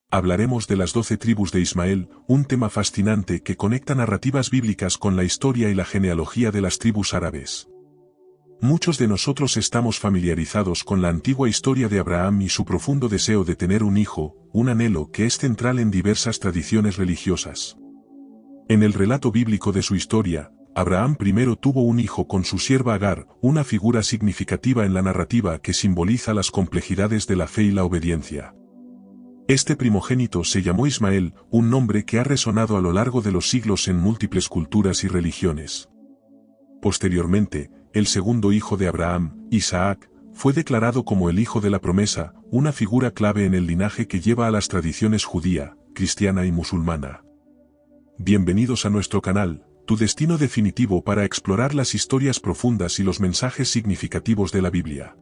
Hablaremos de las 12 tribus de Ismael, un tema fascinante que conecta narrativas bíblicas con la historia y la genealogía de las tribus árabes. Muchos de nosotros estamos familiarizados con la antigua historia de Abraham y su profundo deseo de tener un hijo, un anhelo que es central en diversas tradiciones religiosas. En el relato bíblico de su historia, Abraham primero tuvo un hijo con su sierva Agar, una figura significativa en la narrativa que simboliza las complejidades de la fe y la obediencia. Este primogénito se llamó Ismael, un nombre que ha resonado a lo largo de los siglos en múltiples culturas y religiones. Posteriormente, el segundo hijo de Abraham, Isaac, fue declarado como el hijo de la promesa, una figura clave en el linaje que lleva a las tradiciones judía, cristiana y musulmana. Bienvenidos a nuestro canal, tu destino definitivo para explorar las historias profundas y los mensajes significativos de la Biblia.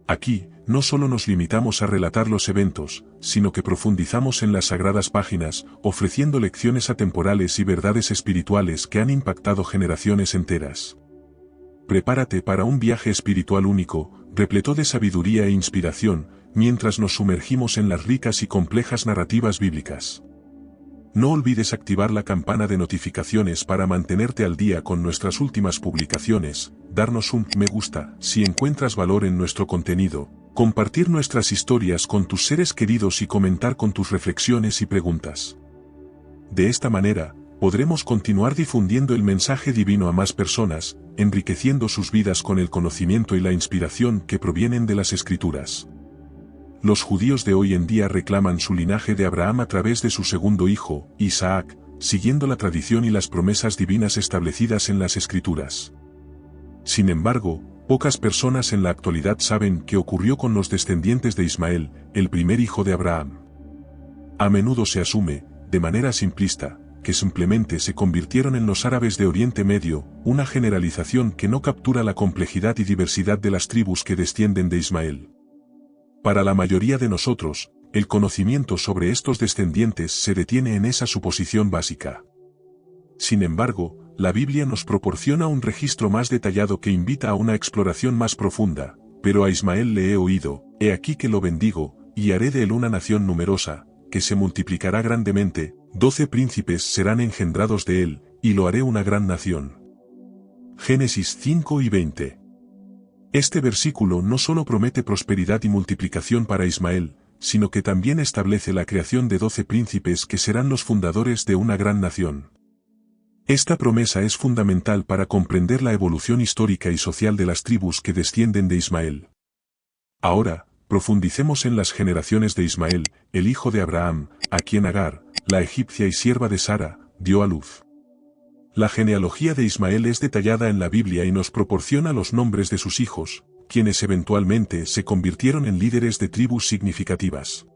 Aquí, no solo nos limitamos a relatar los eventos, sino que profundizamos en las sagradas páginas, ofreciendo lecciones atemporales y verdades espirituales que han impactado generaciones enteras. Prepárate para un viaje espiritual único, repleto de sabiduría e inspiración, mientras nos sumergimos en las ricas y complejas narrativas bíblicas. No olvides activar la campana de notificaciones para mantenerte al día con nuestras últimas publicaciones, darnos un me gusta si encuentras valor en nuestro contenido, compartir nuestras historias con tus seres queridos y comentar con tus reflexiones y preguntas. De esta manera, podremos continuar difundiendo el mensaje divino a más personas, enriqueciendo sus vidas con el conocimiento y la inspiración que provienen de las Escrituras. Los judíos de hoy en día reclaman su linaje de Abraham a través de su segundo hijo, Isaac, siguiendo la tradición y las promesas divinas establecidas en las Escrituras. Sin embargo, pocas personas en la actualidad saben qué ocurrió con los descendientes de Ismael, el primer hijo de Abraham. A menudo se asume, de manera simplista, que simplemente se convirtieron en los árabes de Oriente Medio, una generalización que no captura la complejidad y diversidad de las tribus que descienden de Ismael. Para la mayoría de nosotros, el conocimiento sobre estos descendientes se detiene en esa suposición básica. Sin embargo, la Biblia nos proporciona un registro más detallado que invita a una exploración más profunda. Pero a Ismael le he oído, he aquí que lo bendigo, y haré de él una nación numerosa, que se multiplicará grandemente, 12 príncipes serán engendrados de él, y lo haré una gran nación. Génesis 5 y 20. Este versículo no solo promete prosperidad y multiplicación para Ismael, sino que también establece la creación de 12 príncipes que serán los fundadores de una gran nación. Esta promesa es fundamental para comprender la evolución histórica y social de las tribus que descienden de Ismael. Ahora, profundicemos en las generaciones de Ismael, el hijo de Abraham, a quien Agar, la egipcia y sierva de Sara, dio a luz. La genealogía de Ismael es detallada en la Biblia y nos proporciona los nombres de sus hijos, quienes eventualmente se convirtieron en líderes de tribus significativas.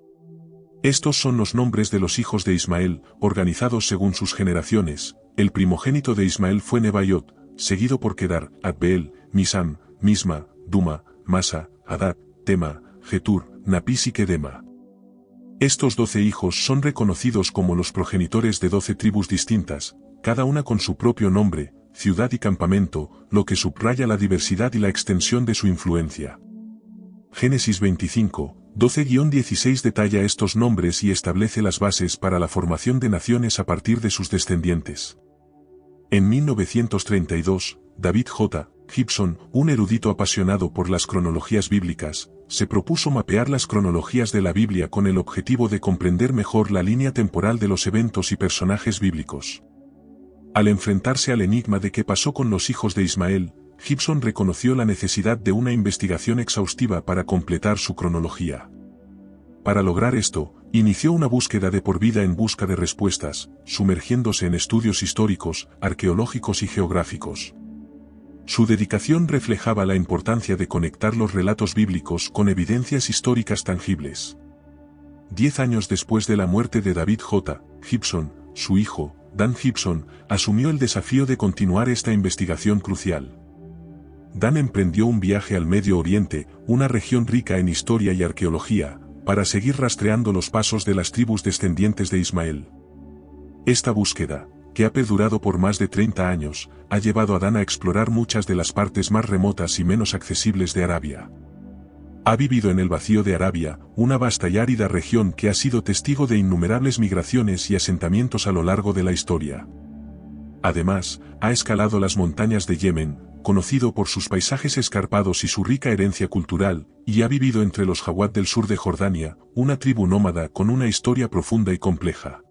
Estos son los nombres de los hijos de Ismael, organizados según sus generaciones. El primogénito de Ismael fue Nebaiot, seguido por Kedar, Adbeel, Misam, Misma, Duma, Masa, Hadad, Tema, Getur, Napis y Kedema. Estos 12 hijos son reconocidos como los progenitores de 12 tribus distintas, cada una con su propio nombre, ciudad y campamento, lo que subraya la diversidad y la extensión de su influencia. Génesis 25, 12-16 detalla estos nombres y establece las bases para la formación de naciones a partir de sus descendientes. En 1932, David J. Gibson, un erudito apasionado por las cronologías bíblicas, se propuso mapear las cronologías de la Biblia con el objetivo de comprender mejor la línea temporal de los eventos y personajes bíblicos. Al enfrentarse al enigma de qué pasó con los hijos de Ismael, Gibson reconoció la necesidad de una investigación exhaustiva para completar su cronología. Para lograr esto, inició una búsqueda de por vida en busca de respuestas, sumergiéndose en estudios históricos, arqueológicos y geográficos. Su dedicación reflejaba la importancia de conectar los relatos bíblicos con evidencias históricas tangibles. 10 años después de la muerte de David J. Gibson, su hijo, Dan Gibson, asumió el desafío de continuar esta investigación crucial. Dan emprendió un viaje al Medio Oriente, una región rica en historia y arqueología, para seguir rastreando los pasos de las tribus descendientes de Ismael. Esta búsqueda, que ha perdurado por más de 30 años, ha llevado a Dan a explorar muchas de las partes más remotas y menos accesibles de Arabia. Ha vivido en el vacío de Arabia, una vasta y árida región que ha sido testigo de innumerables migraciones y asentamientos a lo largo de la historia. Además, ha escalado las montañas de Yemen, conocido por sus paisajes escarpados y su rica herencia cultural, y ha vivido entre los Jawad del sur de Jordania, una tribu nómada con una historia profunda y compleja.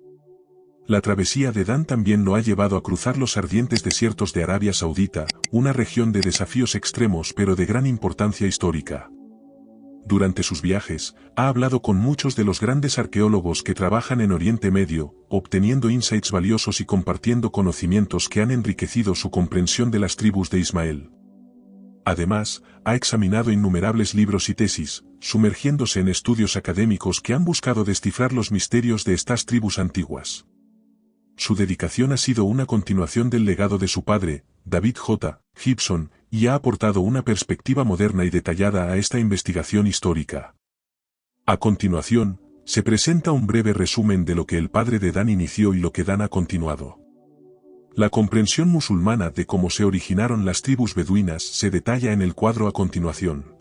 La travesía de Dan también lo ha llevado a cruzar los ardientes desiertos de Arabia Saudita, una región de desafíos extremos pero de gran importancia histórica. Durante sus viajes, ha hablado con muchos de los grandes arqueólogos que trabajan en Oriente Medio, obteniendo insights valiosos y compartiendo conocimientos que han enriquecido su comprensión de las tribus de Ismael. Además, ha examinado innumerables libros y tesis, sumergiéndose en estudios académicos que han buscado descifrar los misterios de estas tribus antiguas. Su dedicación ha sido una continuación del legado de su padre, David J. Gibson, y ha aportado una perspectiva moderna y detallada a esta investigación histórica. A continuación, se presenta un breve resumen de lo que el padre de Dan inició y lo que Dan ha continuado. La comprensión musulmana de cómo se originaron las tribus beduinas se detalla en el cuadro a continuación.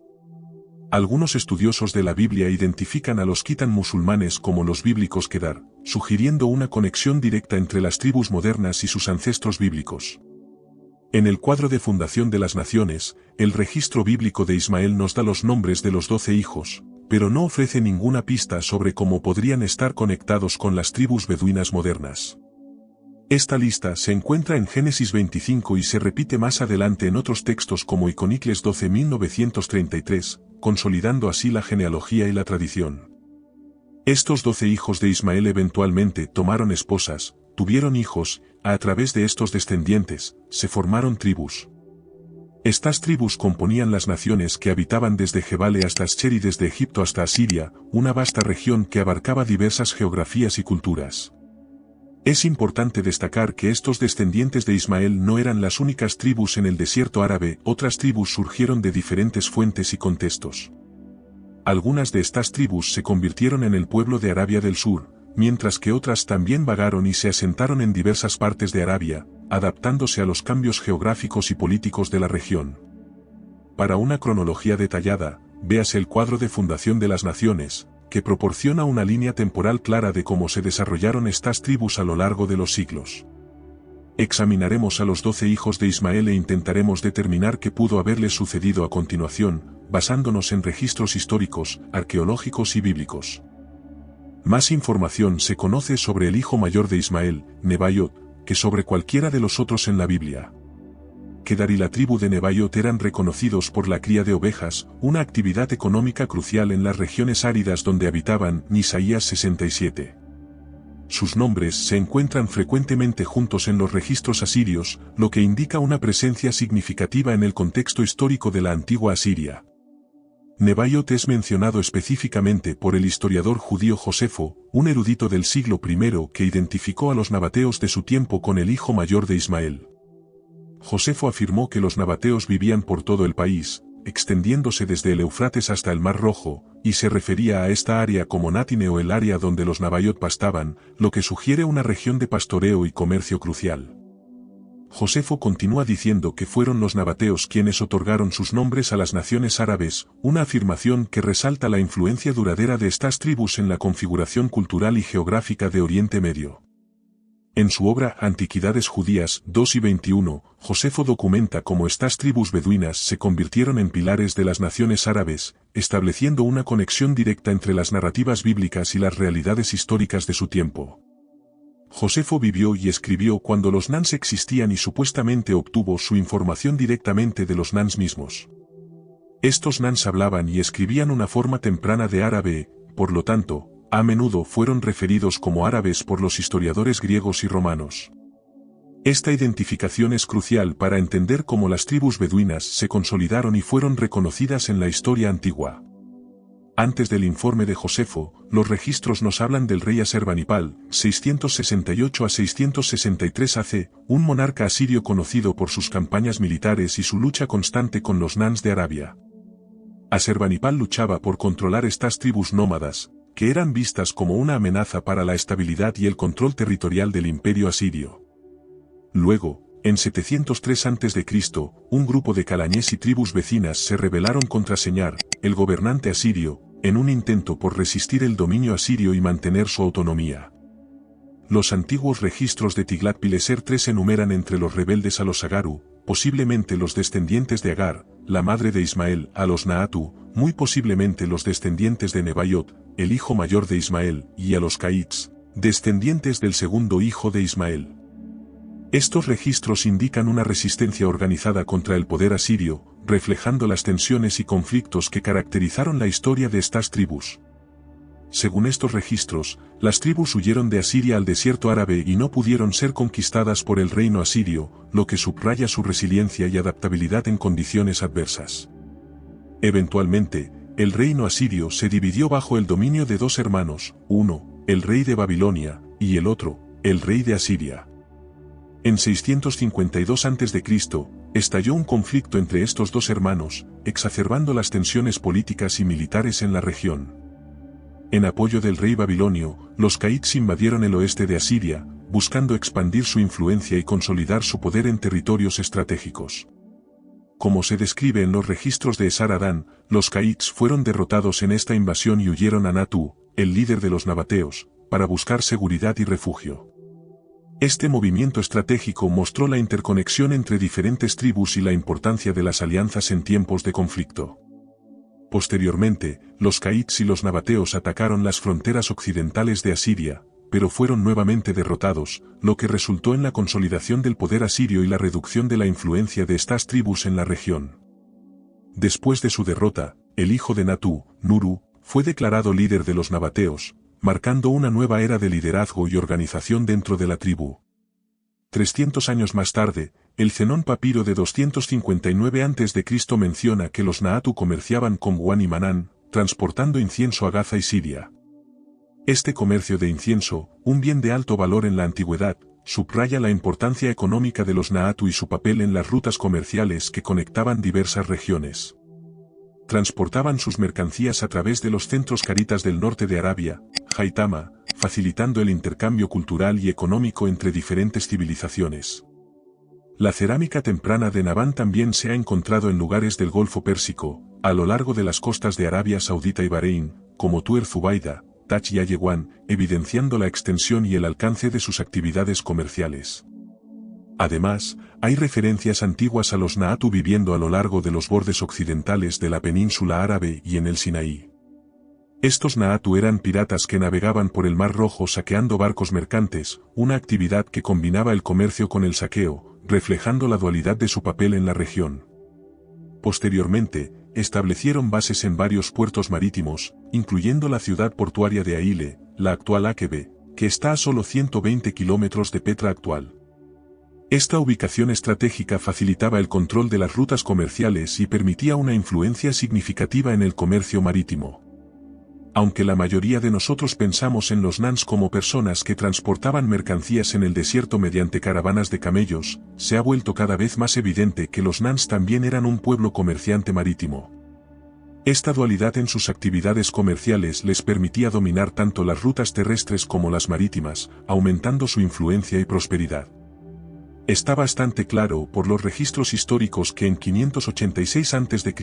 Algunos estudiosos de la Biblia identifican a los Khitan musulmanes como los bíblicos Kedar, sugiriendo una conexión directa entre las tribus modernas y sus ancestros bíblicos. En el cuadro de fundación de las naciones, el registro bíblico de Ismael nos da los nombres de los 12 hijos, pero no ofrece ninguna pista sobre cómo podrían estar conectados con las tribus beduinas modernas. Esta lista se encuentra en Génesis 25 y se repite más adelante en otros textos como Iconicles 12.933, consolidando así la genealogía y la tradición. Estos 12 hijos de Ismael eventualmente tomaron esposas, tuvieron hijos, a través de estos descendientes, se formaron tribus. Estas tribus componían las naciones que habitaban desde Jebale hasta Asher y desde Egipto hasta Asiria, una vasta región que abarcaba diversas geografías y culturas. Es importante destacar que estos descendientes de Ismael no eran las únicas tribus en el desierto árabe, otras tribus surgieron de diferentes fuentes y contextos. Algunas de estas tribus se convirtieron en el pueblo de Arabia del Sur, mientras que otras también vagaron y se asentaron en diversas partes de Arabia, adaptándose a los cambios geográficos y políticos de la región. Para una cronología detallada, véase el cuadro de fundación de las naciones, que proporciona una línea temporal clara de cómo se desarrollaron estas tribus a lo largo de los siglos. Examinaremos a los 12 hijos de Ismael e intentaremos determinar qué pudo haberles sucedido a continuación, basándonos en registros históricos, arqueológicos y bíblicos. Más información se conoce sobre el hijo mayor de Ismael, Nebaiot, que sobre cualquiera de los otros en la Biblia. Kedar y la tribu de Nebaiot eran reconocidos por la cría de ovejas, una actividad económica crucial en las regiones áridas donde habitaban, Isaías 67. Sus nombres se encuentran frecuentemente juntos en los registros asirios, lo que indica una presencia significativa en el contexto histórico de la antigua Asiria. Nebaiot es mencionado específicamente por el historiador judío Josefo, un erudito del siglo I que identificó a los nabateos de su tiempo con el hijo mayor de Ismael. Josefo afirmó que los nabateos vivían por todo el país, extendiéndose desde el Éufrates hasta el Mar Rojo, y se refería a esta área como Natine o el área donde los Nebaiot pastaban, lo que sugiere una región de pastoreo y comercio crucial. Josefo continúa diciendo que fueron los nabateos quienes otorgaron sus nombres a las naciones árabes, una afirmación que resalta la influencia duradera de estas tribus en la configuración cultural y geográfica de Oriente Medio. En su obra Antiquidades Judías 2 y 21, Josefo documenta cómo estas tribus beduinas se convirtieron en pilares de las naciones árabes, estableciendo una conexión directa entre las narrativas bíblicas y las realidades históricas de su tiempo. Josefo vivió y escribió cuando los Nans existían y supuestamente obtuvo su información directamente de los Nans mismos. Estos Nans hablaban y escribían una forma temprana de árabe, por lo tanto, a menudo fueron referidos como árabes por los historiadores griegos y romanos. Esta identificación es crucial para entender cómo las tribus beduinas se consolidaron y fueron reconocidas en la historia antigua. Antes del informe de Josefo, los registros nos hablan del rey Asurbanipal, 668 a 663 AC, un monarca asirio conocido por sus campañas militares y su lucha constante con los Nans de Arabia. Asurbanipal luchaba por controlar estas tribus nómadas, que eran vistas como una amenaza para la estabilidad y el control territorial del imperio asirio. Luego, En 703 a.C., un grupo de calañés y tribus vecinas se rebelaron contra Señar, el gobernante asirio, en un intento por resistir el dominio asirio y mantener su autonomía. Los antiguos registros de Tiglat-Pileser III enumeran entre los rebeldes a los Agaru, posiblemente los descendientes de Agar, la madre de Ismael, a los Naatu, muy posiblemente los descendientes de Nebaiot, el hijo mayor de Ismael, y a los Caíts, descendientes del segundo hijo de Ismael. Estos registros indican una resistencia organizada contra el poder asirio, reflejando las tensiones y conflictos que caracterizaron la historia de estas tribus. Según estos registros, las tribus huyeron de Asiria al desierto árabe y no pudieron ser conquistadas por el reino asirio, lo que subraya su resiliencia y adaptabilidad en condiciones adversas. Eventualmente, el reino asirio se dividió bajo el dominio de dos hermanos, uno, el rey de Babilonia, y el otro, el rey de Asiria. En 652 a.C., estalló un conflicto entre estos dos hermanos, exacerbando las tensiones políticas y militares en la región. En apoyo del rey babilonio, los caíts invadieron el oeste de Asiria, buscando expandir su influencia y consolidar su poder en territorios estratégicos. Como se describe en los registros de Esar-Adán, los caíts fueron derrotados en esta invasión y huyeron a Natú, el líder de los nabateos, para buscar seguridad y refugio. Este movimiento estratégico mostró la interconexión entre diferentes tribus y la importancia de las alianzas en tiempos de conflicto. Posteriormente, los caíts y los nabateos atacaron las fronteras occidentales de Asiria, pero fueron nuevamente derrotados, lo que resultó en la consolidación del poder asirio y la reducción de la influencia de estas tribus en la región. Después de su derrota, el hijo de Natú, Nuru, fue declarado líder de los nabateos, marcando una nueva era de liderazgo y organización dentro de la tribu. 300 años más tarde, el Zenón Papiro de 259 a.C. menciona que los Naatu comerciaban con Guán y Manán, transportando incienso a Gaza y Siria. Este comercio de incienso, un bien de alto valor en la antigüedad, subraya la importancia económica de los Naatu y su papel en las rutas comerciales que conectaban diversas regiones. Transportaban sus mercancías a través de los centros caritas del norte de Arabia, Haitama, facilitando el intercambio cultural y económico entre diferentes civilizaciones. La cerámica temprana de Naban también se ha encontrado en lugares del Golfo Pérsico, a lo largo de las costas de Arabia Saudita y Bahrein, como Tuer Zubaida, Tach y Ayewan, evidenciando la extensión y el alcance de sus actividades comerciales. Además, hay referencias antiguas a los Naatu viviendo a lo largo de los bordes occidentales de la península árabe y en el Sinaí. Estos Naatu eran piratas que navegaban por el Mar Rojo saqueando barcos mercantes, una actividad que combinaba el comercio con el saqueo, reflejando la dualidad de su papel en la región. Posteriormente, establecieron bases en varios puertos marítimos, incluyendo la ciudad portuaria de Aile, la actual Akebe, que está a solo 120 kilómetros de Petra actual. Esta ubicación estratégica facilitaba el control de las rutas comerciales y permitía una influencia significativa en el comercio marítimo. Aunque la mayoría de nosotros pensamos en los Nans como personas que transportaban mercancías en el desierto mediante caravanas de camellos, se ha vuelto cada vez más evidente que los Nans también eran un pueblo comerciante marítimo. Esta dualidad en sus actividades comerciales les permitía dominar tanto las rutas terrestres como las marítimas, aumentando su influencia y prosperidad. Está bastante claro por los registros históricos que en 586 a.C.,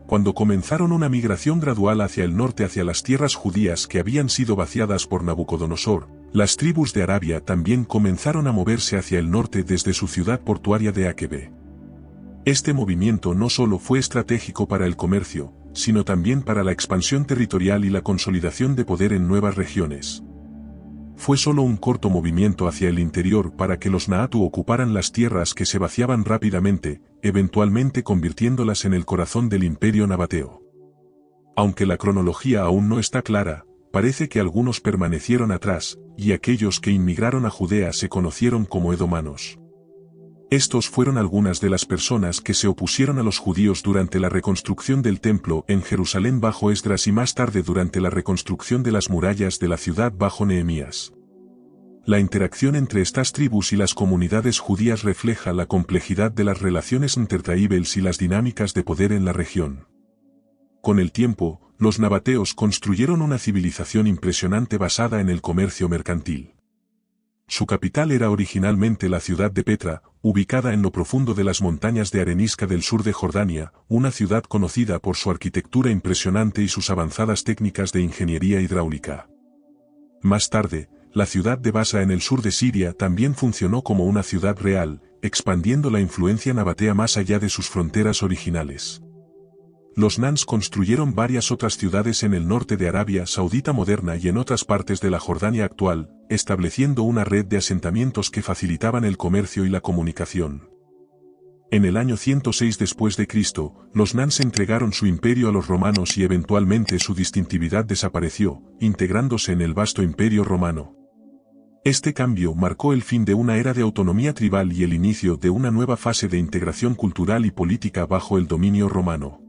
cuando comenzaron una migración gradual hacia el norte hacia las tierras judías que habían sido vaciadas por Nabucodonosor, las tribus de Arabia también comenzaron a moverse hacia el norte desde su ciudad portuaria de Akebe. Este movimiento no solo fue estratégico para el comercio, sino también para la expansión territorial y la consolidación de poder en nuevas regiones. Fue solo un corto movimiento hacia el interior para que los Naatu ocuparan las tierras que se vaciaban rápidamente, eventualmente convirtiéndolas en el corazón del imperio nabateo. Aunque la cronología aún no está clara, parece que algunos permanecieron atrás, y aquellos que inmigraron a Judea se conocieron como edomanos. Estos fueron algunas de las personas que se opusieron a los judíos durante la reconstrucción del templo en Jerusalén bajo Esdras y más tarde durante la reconstrucción de las murallas de la ciudad bajo Nehemías. La interacción entre estas tribus y las comunidades judías refleja la complejidad de las relaciones intertribales y las dinámicas de poder en la región. Con el tiempo, los nabateos construyeron una civilización impresionante basada en el comercio mercantil. Su capital era originalmente la ciudad de Petra, ubicada en lo profundo de las montañas de arenisca del sur de Jordania, una ciudad conocida por su arquitectura impresionante y sus avanzadas técnicas de ingeniería hidráulica. Más tarde, la ciudad de Basra en el sur de Siria también funcionó como una ciudad real, expandiendo la influencia nabatea más allá de sus fronteras originales. Los nans construyeron varias otras ciudades en el norte de Arabia Saudita moderna y en otras partes de la Jordania actual, estableciendo una red de asentamientos que facilitaban el comercio y la comunicación. En el año 106 después de Cristo, los nans entregaron su imperio a los romanos y eventualmente su distintividad desapareció, integrándose en el vasto imperio romano. Este cambio marcó el fin de una era de autonomía tribal y el inicio de una nueva fase de integración cultural y política bajo el dominio romano.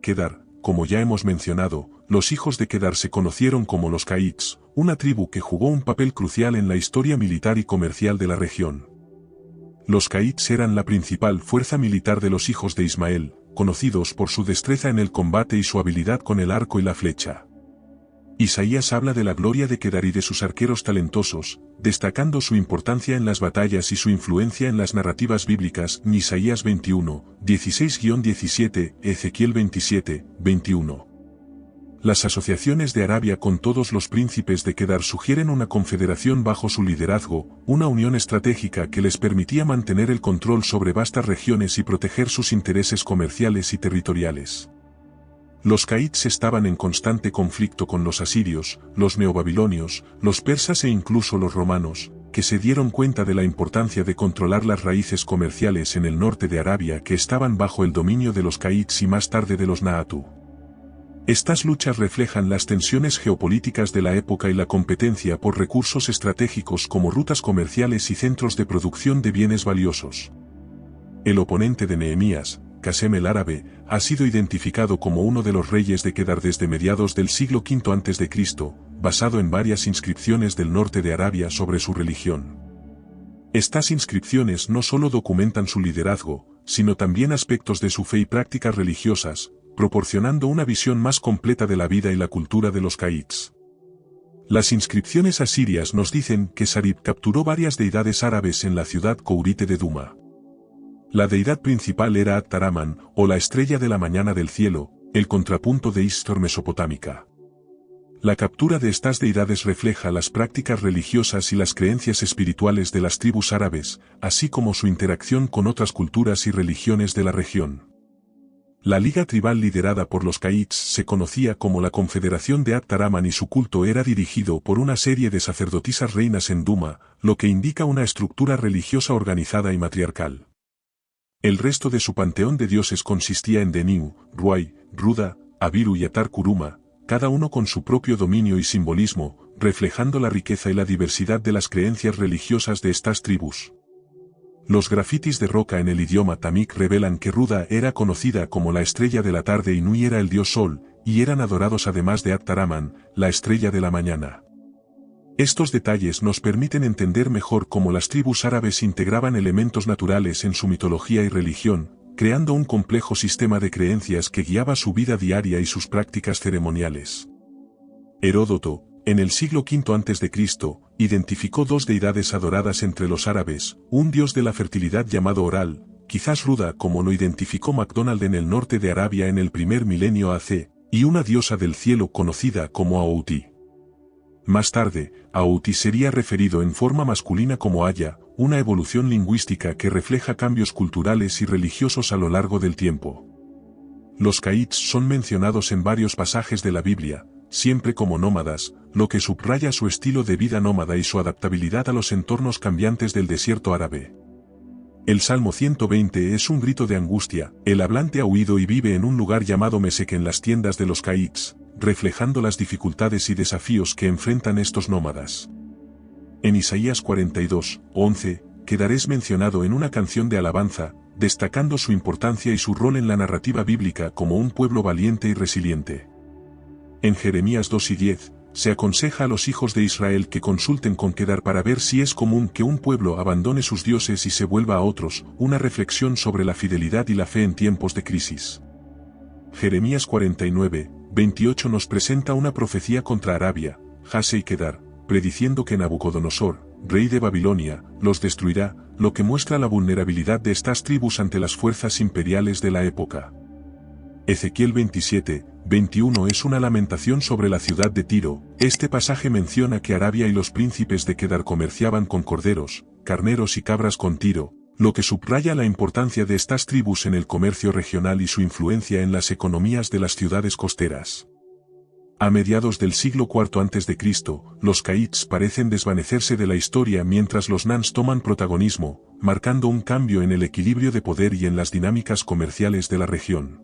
Kedar, como ya hemos mencionado, los hijos de Kedar se conocieron como los Caids, una tribu que jugó un papel crucial en la historia militar y comercial de la región. Los Caids eran la principal fuerza militar de los hijos de Ismael, conocidos por su destreza en el combate y su habilidad con el arco y la flecha. Isaías habla de la gloria de Kedar y de sus arqueros talentosos, destacando su importancia en las batallas y su influencia en las narrativas bíblicas. Isaías 21, 16-17, Ezequiel 27, 21. Las asociaciones de Arabia con todos los príncipes de Kedar sugieren una confederación bajo su liderazgo, una unión estratégica que les permitía mantener el control sobre vastas regiones y proteger sus intereses comerciales y territoriales. Los Caids estaban en constante conflicto con los asirios, los neobabilonios, los persas e incluso los romanos, que se dieron cuenta de la importancia de controlar las raíces comerciales en el norte de Arabia que estaban bajo el dominio de los Caids y más tarde de los Naatu. Estas luchas reflejan las tensiones geopolíticas de la época y la competencia por recursos estratégicos como rutas comerciales y centros de producción de bienes valiosos. El oponente de Nehemías, Casem el Árabe, ha sido identificado como uno de los reyes de Kedar desde mediados del siglo V a.C., basado en varias inscripciones del norte de Arabia sobre su religión. Estas inscripciones no solo documentan su liderazgo, sino también aspectos de su fe y prácticas religiosas, proporcionando una visión más completa de la vida y la cultura de los Caids. Las inscripciones asirias nos dicen que Sarib capturó varias deidades árabes en la ciudad courite de Duma. La deidad principal era At-Taraman, o la estrella de la mañana del cielo, el contrapunto de Istor mesopotámica. La captura de estas deidades refleja las prácticas religiosas y las creencias espirituales de las tribus árabes, así como su interacción con otras culturas y religiones de la región. La liga tribal liderada por los Caids se conocía como la Confederación de At-Taraman y su culto era dirigido por una serie de sacerdotisas reinas en Duma, lo que indica una estructura religiosa organizada y matriarcal. El resto de su panteón de dioses consistía en Deniu, Ruai, Ruda, Abiru y Atar Kuruma, cada uno con su propio dominio y simbolismo, reflejando la riqueza y la diversidad de las creencias religiosas de estas tribus. Los grafitis de roca en el idioma tamik revelan que Ruda era conocida como la estrella de la tarde y Nui era el dios sol, y eran adorados además de At-Taraman, la estrella de la mañana. Estos detalles nos permiten entender mejor cómo las tribus árabes integraban elementos naturales en su mitología y religión, creando un complejo sistema de creencias que guiaba su vida diaria y sus prácticas ceremoniales. Heródoto, en el siglo V a.C., identificó dos deidades adoradas entre los árabes, un dios de la fertilidad llamado Oral, quizás Ruda como lo identificó MacDonald en el norte de Arabia en el primer milenio AC, y una diosa del cielo conocida como Aouti. Más tarde, Aouti sería referido en forma masculina como Aya, una evolución lingüística que refleja cambios culturales y religiosos a lo largo del tiempo. Los Caids son mencionados en varios pasajes de la Biblia, siempre como nómadas, lo que subraya su estilo de vida nómada y su adaptabilidad a los entornos cambiantes del desierto árabe. El Salmo 120 es un grito de angustia, el hablante ha huido y vive en un lugar llamado Mesec en las tiendas de los Caids, reflejando las dificultades y desafíos que enfrentan estos nómadas. En Isaías 42, 11, Kedar es mencionado en una canción de alabanza, destacando su importancia y su rol en la narrativa bíblica como un pueblo valiente y resiliente. En Jeremías 2 y 10, se aconseja a los hijos de Israel que consulten con Kedar para ver si es común que un pueblo abandone sus dioses y se vuelva a otros, una reflexión sobre la fidelidad y la fe en tiempos de crisis. Jeremías 49, 28 nos presenta una profecía contra Arabia, Jase y Kedar, prediciendo que Nabucodonosor, rey de Babilonia, los destruirá, lo que muestra la vulnerabilidad de estas tribus ante las fuerzas imperiales de la época. Ezequiel 27, 21 es una lamentación sobre la ciudad de Tiro. Este pasaje menciona que Arabia y los príncipes de Kedar comerciaban con corderos, carneros y cabras con Tiro, lo que subraya la importancia de estas tribus en el comercio regional y su influencia en las economías de las ciudades costeras. A mediados del siglo IV a.C., los Caids parecen desvanecerse de la historia mientras los Nans toman protagonismo, marcando un cambio en el equilibrio de poder y en las dinámicas comerciales de la región.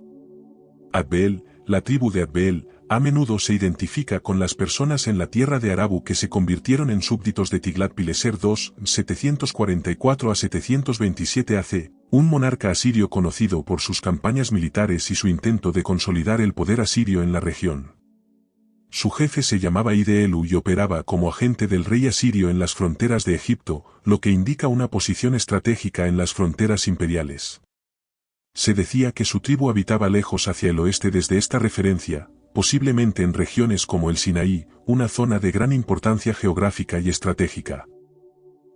Adbeel, la tribu de Adbeel, a menudo se identifica con las personas en la tierra de Arabu que se convirtieron en súbditos de Tiglat-Pileser II, 744 a 727 AC, un monarca asirio conocido por sus campañas militares y su intento de consolidar el poder asirio en la región. Su jefe se llamaba Ide-Elu y operaba como agente del rey asirio en las fronteras de Egipto, lo que indica una posición estratégica en las fronteras imperiales. Se decía que su tribu habitaba lejos hacia el oeste desde esta referencia, posiblemente en regiones como el Sinaí, una zona de gran importancia geográfica y estratégica.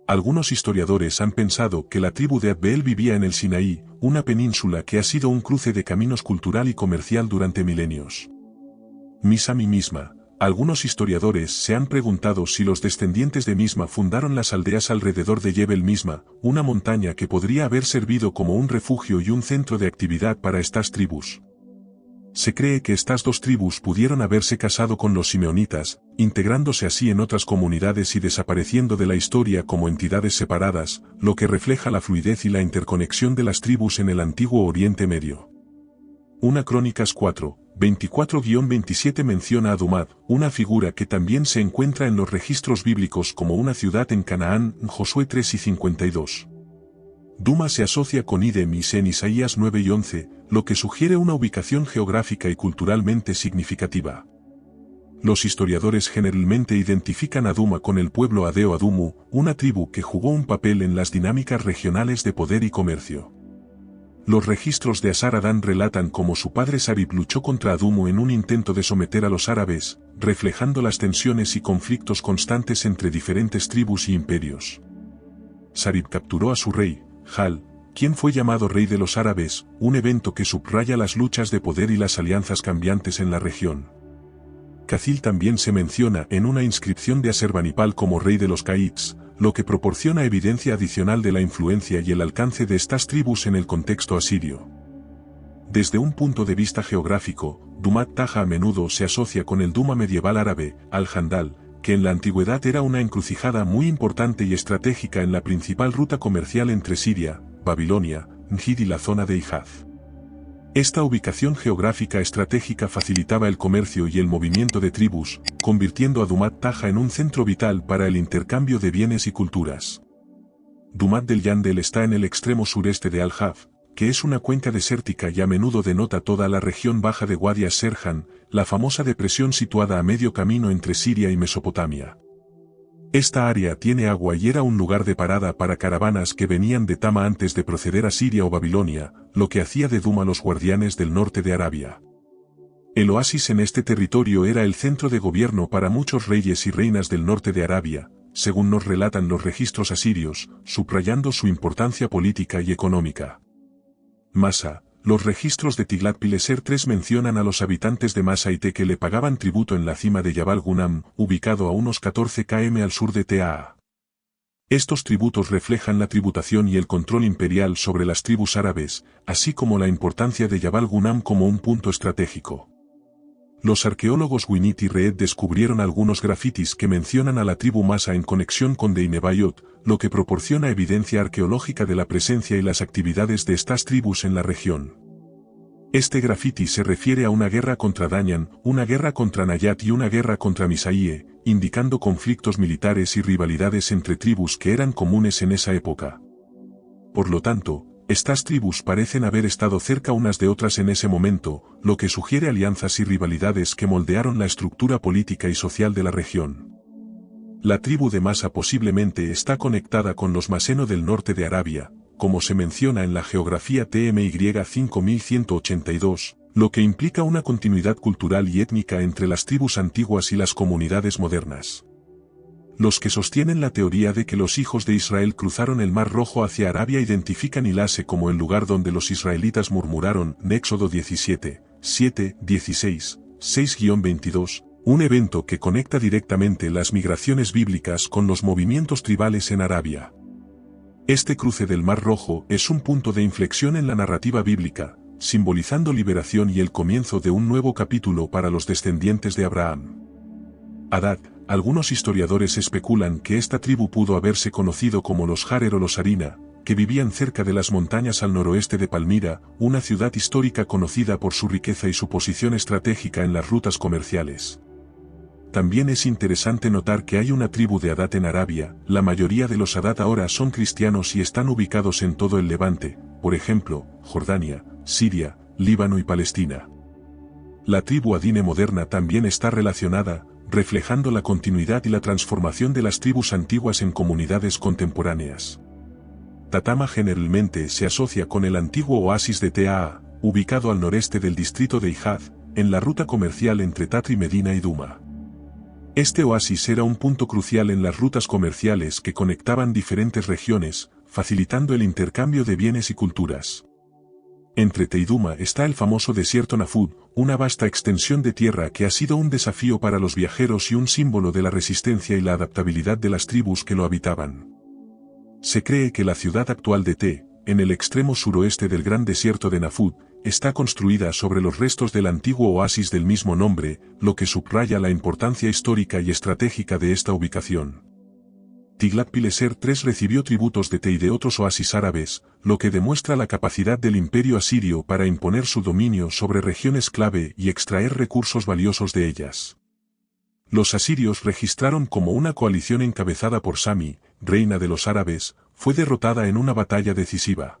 Algunos historiadores han pensado que la tribu de Adbeel vivía en el Sinaí, una península que ha sido un cruce de caminos cultural y comercial durante milenios. Misma y Misma. Algunos historiadores se han preguntado si los descendientes de Misma fundaron las aldeas alrededor de Jebel Misma, una montaña que podría haber servido como un refugio y un centro de actividad para estas tribus. Se cree que estas dos tribus pudieron haberse casado con los simeonitas, integrándose así en otras comunidades y desapareciendo de la historia como entidades separadas, lo que refleja la fluidez y la interconexión de las tribus en el antiguo Oriente Medio. Una Crónicas 4, 24-27 menciona a Dumad, una figura que también se encuentra en los registros bíblicos como una ciudad en Canaán, Josué 3 y 52. Duma se asocia con Idem y en Isaías 9 y 11, lo que sugiere una ubicación geográfica y culturalmente significativa. Los historiadores generalmente identifican a Duma con el pueblo Adeo Adumu, una tribu que jugó un papel en las dinámicas regionales de poder y comercio. Los registros de Asar-Adán relatan cómo su padre Sarib luchó contra Adumu en un intento de someter a los árabes, reflejando las tensiones y conflictos constantes entre diferentes tribus y imperios. Sarib capturó a su rey, Jal, quien fue llamado rey de los árabes, un evento que subraya las luchas de poder y las alianzas cambiantes en la región. Cacil también se menciona en una inscripción de Aserbanipal como rey de los Caids, lo que proporciona evidencia adicional de la influencia y el alcance de estas tribus en el contexto asirio. Desde un punto de vista geográfico, Dumat Taja a menudo se asocia con el Duma medieval árabe, Al-Jandal, que en la antigüedad era una encrucijada muy importante y estratégica en la principal ruta comercial entre Siria, Babilonia, Njid y la zona de Hijaz. Esta ubicación geográfica estratégica facilitaba el comercio y el movimiento de tribus, convirtiendo a Dumat Taja en un centro vital para el intercambio de bienes y culturas. Dumat del Yandel está en el extremo sureste de Al-Haf, que es una cuenca desértica y a menudo denota toda la región baja de Wadi Serjan, la famosa depresión situada a medio camino entre Siria y Mesopotamia. Esta área tiene agua y era un lugar de parada para caravanas que venían de Tama antes de proceder a Siria o Babilonia, lo que hacía de Duma los guardianes del norte de Arabia. El oasis en este territorio era el centro de gobierno para muchos reyes y reinas del norte de Arabia, según nos relatan los registros asirios, subrayando su importancia política y económica. Masa. Los registros de Tiglat-Pileser III mencionan a los habitantes de Masa y Te que le pagaban tributo en la cima de Jabal Gunam, ubicado a unos 14 km al sur de Taa. Estos tributos reflejan la tributación y el control imperial sobre las tribus árabes, así como la importancia de Jabal Gunam como un punto estratégico. Los arqueólogos Winit y Reed descubrieron algunos grafitis que mencionan a la tribu Masa en conexión con Deinebayot, lo que proporciona evidencia arqueológica de la presencia y las actividades de estas tribus en la región. Este grafiti se refiere a una guerra contra Dayan, una guerra contra Nayat y una guerra contra Misaie, indicando conflictos militares y rivalidades entre tribus que eran comunes en esa época. Por lo tanto, estas tribus parecen haber estado cerca unas de otras en ese momento, lo que sugiere alianzas y rivalidades que moldearon la estructura política y social de la región. La tribu de Masa posiblemente está conectada con los Maseno del norte de Arabia, como se menciona en la geografía TMY 5182, lo que implica una continuidad cultural y étnica entre las tribus antiguas y las comunidades modernas. Los que sostienen la teoría de que los hijos de Israel cruzaron el Mar Rojo hacia Arabia identifican Ilase como el lugar donde los israelitas murmuraron, Éxodo 17, 7, 16, 6-22, un evento que conecta directamente las migraciones bíblicas con los movimientos tribales en Arabia. Este cruce del Mar Rojo es un punto de inflexión en la narrativa bíblica, simbolizando liberación y el comienzo de un nuevo capítulo para los descendientes de Abraham. Hadad. Algunos historiadores especulan que esta tribu pudo haberse conocido como los Jarer o los Arina, que vivían cerca de las montañas al noroeste de Palmira, una ciudad histórica conocida por su riqueza y su posición estratégica en las rutas comerciales. También es interesante notar que hay una tribu de Hadad en Arabia. La mayoría de los Hadad ahora son cristianos y están ubicados en todo el Levante, por ejemplo, Jordania, Siria, Líbano y Palestina. La tribu Adine moderna también está relacionada, reflejando la continuidad y la transformación de las tribus antiguas en comunidades contemporáneas. Tatama generalmente se asocia con el antiguo oasis de Taa, ubicado al noreste del distrito de Ijad, en la ruta comercial entre Tatri Medina y Duma. Este oasis era un punto crucial en las rutas comerciales que conectaban diferentes regiones, facilitando el intercambio de bienes y culturas. Entre Teiduma está el famoso desierto Nafud, una vasta extensión de tierra que ha sido un desafío para los viajeros y un símbolo de la resistencia y la adaptabilidad de las tribus que lo habitaban. Se cree que la ciudad actual de Te, en el extremo suroeste del gran desierto de Nafud, está construida sobre los restos del antiguo oasis del mismo nombre, lo que subraya la importancia histórica y estratégica de esta ubicación. Tiglat-Pileser III recibió tributos de Te y de otros oasis árabes, lo que demuestra la capacidad del imperio asirio para imponer su dominio sobre regiones clave y extraer recursos valiosos de ellas. Los asirios registraron como una coalición encabezada por Sami, reina de los árabes, fue derrotada en una batalla decisiva.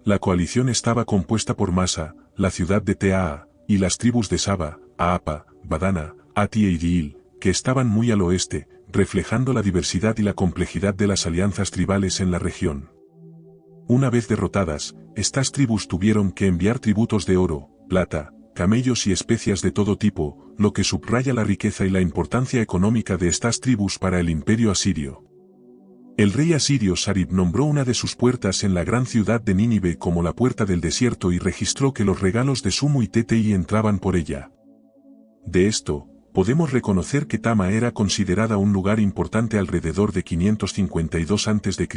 La coalición estaba compuesta por Masa, la ciudad de Taa, y las tribus de Saba, Aapa, Badana, Ati e Idiil, que estaban muy al oeste, reflejando la diversidad y la complejidad de las alianzas tribales en la región. Una vez derrotadas, estas tribus tuvieron que enviar tributos de oro, plata, camellos y especias de todo tipo, lo que subraya la riqueza y la importancia económica de estas tribus para el imperio asirio. El rey asirio Sarib nombró una de sus puertas en la gran ciudad de Nínive como la puerta del desierto y registró que los regalos de Sumu y Tetei entraban por ella. De esto, podemos reconocer que Tama era considerada un lugar importante alrededor de 552 a.C.,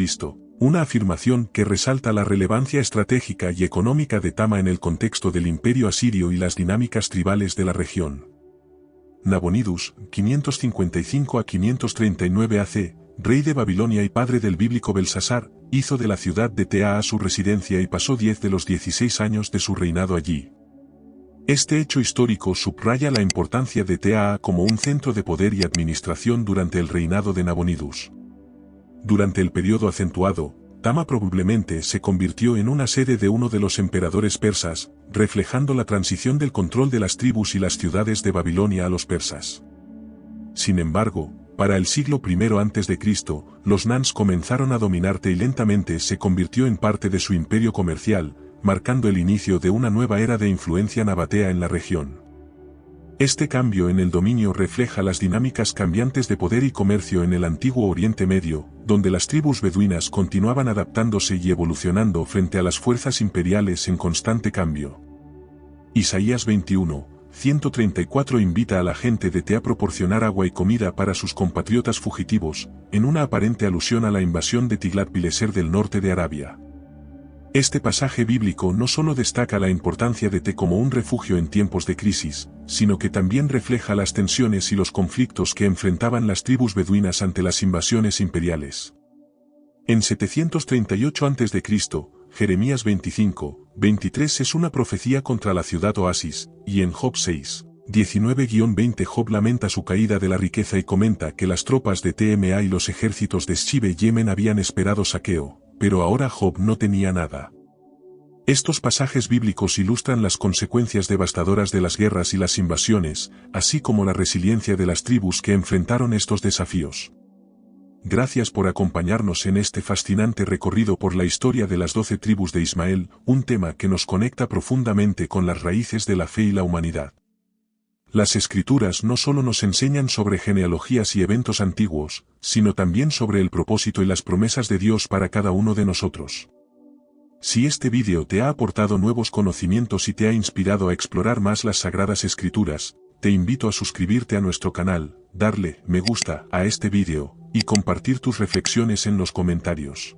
una afirmación que resalta la relevancia estratégica y económica de Tama en el contexto del imperio asirio y las dinámicas tribales de la región. Nabonidus, 555 a 539 AC, rey de Babilonia y padre del bíblico Belsasar, hizo de la ciudad de Taa su residencia y pasó 10 de los 16 años de su reinado allí. Este hecho histórico subraya la importancia de Taa como un centro de poder y administración durante el reinado de Nabonidus. Durante el periodo acentuado, Tama probablemente se convirtió en una sede de uno de los emperadores persas, reflejando la transición del control de las tribus y las ciudades de Babilonia a los persas. Sin embargo, para el siglo I a.C., los Nans comenzaron a dominarte y lentamente se convirtió en parte de su imperio comercial, marcando el inicio de una nueva era de influencia nabatea en la región. Este cambio en el dominio refleja las dinámicas cambiantes de poder y comercio en el antiguo Oriente Medio, donde las tribus beduinas continuaban adaptándose y evolucionando frente a las fuerzas imperiales en constante cambio. Isaías 21, 134 invita a la gente de Te a proporcionar agua y comida para sus compatriotas fugitivos, en una aparente alusión a la invasión de Tiglat-Pileser del norte de Arabia. Este pasaje bíblico no solo destaca la importancia de Te como un refugio en tiempos de crisis, sino que también refleja las tensiones y los conflictos que enfrentaban las tribus beduinas ante las invasiones imperiales. En 738 a.C., Jeremías 25, 23 es una profecía contra la ciudad oasis, y en Job 6, 19-20 Job lamenta su caída de la riqueza y comenta que las tropas de Tma y los ejércitos de Shibe Yemen habían esperado saqueo, pero ahora Job no tenía nada. Estos pasajes bíblicos ilustran las consecuencias devastadoras de las guerras y las invasiones, así como la resiliencia de las tribus que enfrentaron estos desafíos. Gracias por acompañarnos en este fascinante recorrido por la historia de las 12 tribus de Ismael, un tema que nos conecta profundamente con las raíces de la fe y la humanidad. Las Escrituras no solo nos enseñan sobre genealogías y eventos antiguos, sino también sobre el propósito y las promesas de Dios para cada uno de nosotros. Si este vídeo te ha aportado nuevos conocimientos y te ha inspirado a explorar más las Sagradas Escrituras, te invito a suscribirte a nuestro canal, darle me gusta a este vídeo, y compartir tus reflexiones en los comentarios.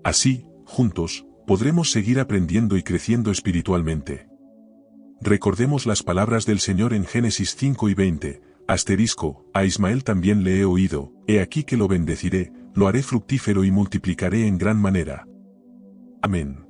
Así, juntos, podremos seguir aprendiendo y creciendo espiritualmente. Recordemos las palabras del Señor en Génesis 5:20, a Ismael también le he oído, he aquí que lo bendeciré, lo haré fructífero y multiplicaré en gran manera. Amén.